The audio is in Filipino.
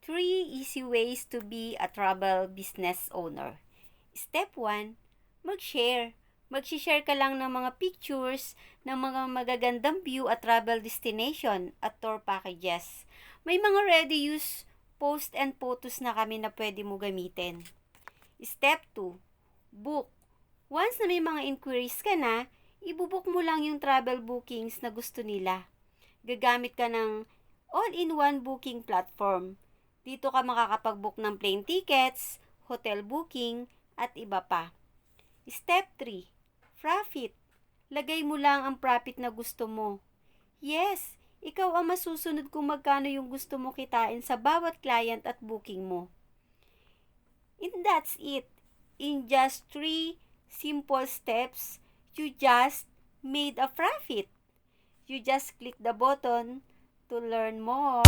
3 easy ways to be a travel business owner. Step 1, mag-share. Mag-share ka lang ng mga pictures ng mga magagandang view at travel destination at tour packages. May mga ready-use post and photos na kami na pwede mo gamitin. Step 2, book. Once na may mga inquiries ka na, ibubook mo lang yung travel bookings na gusto nila. Gagamit ka ng all-in-one booking platform. Dito ka makakapag-book ng plane tickets, hotel booking, at iba pa. Step 3, profit. Lagay mo lang ang profit na gusto mo. Yes, ikaw ang masusunod kung magkano yung gusto mo kitain sa bawat client at booking mo. And that's it. In just 3 simple steps, you just made a profit. You just click the button to learn more.